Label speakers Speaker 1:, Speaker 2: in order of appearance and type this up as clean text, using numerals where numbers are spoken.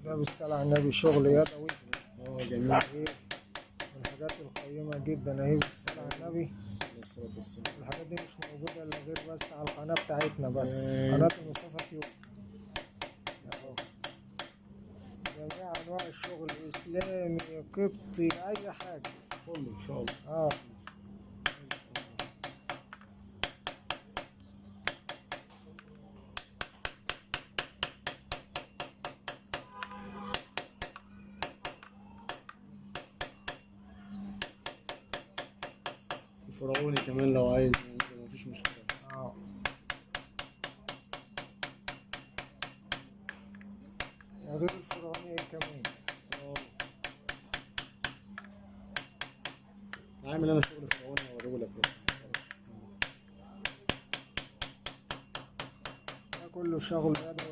Speaker 1: ده بالصلاة على النبي شغل يدوي.
Speaker 2: جميل.
Speaker 1: ايه من الحاجات القيمة جدا اهي بالصلاة على النبي.
Speaker 2: عليه الصلاة والسلام.
Speaker 1: الحاجات دي مش موجودة الا غير بس على القناة بتاعتنا بس،
Speaker 2: أيوة.
Speaker 1: قناة المصطفى تيوب. اهو جميع انواع الشغل، اسلامي قبطي اي حاجة.
Speaker 2: كله ان شاء الله.
Speaker 1: اه
Speaker 2: الفرعوني كمان لو عايز مفيش مشكلة.
Speaker 1: اه غير الفرعوني ايه كمان.
Speaker 2: عامل انا شغل فرعوني هوريهولك بقى.
Speaker 1: ده كله شغل يدوي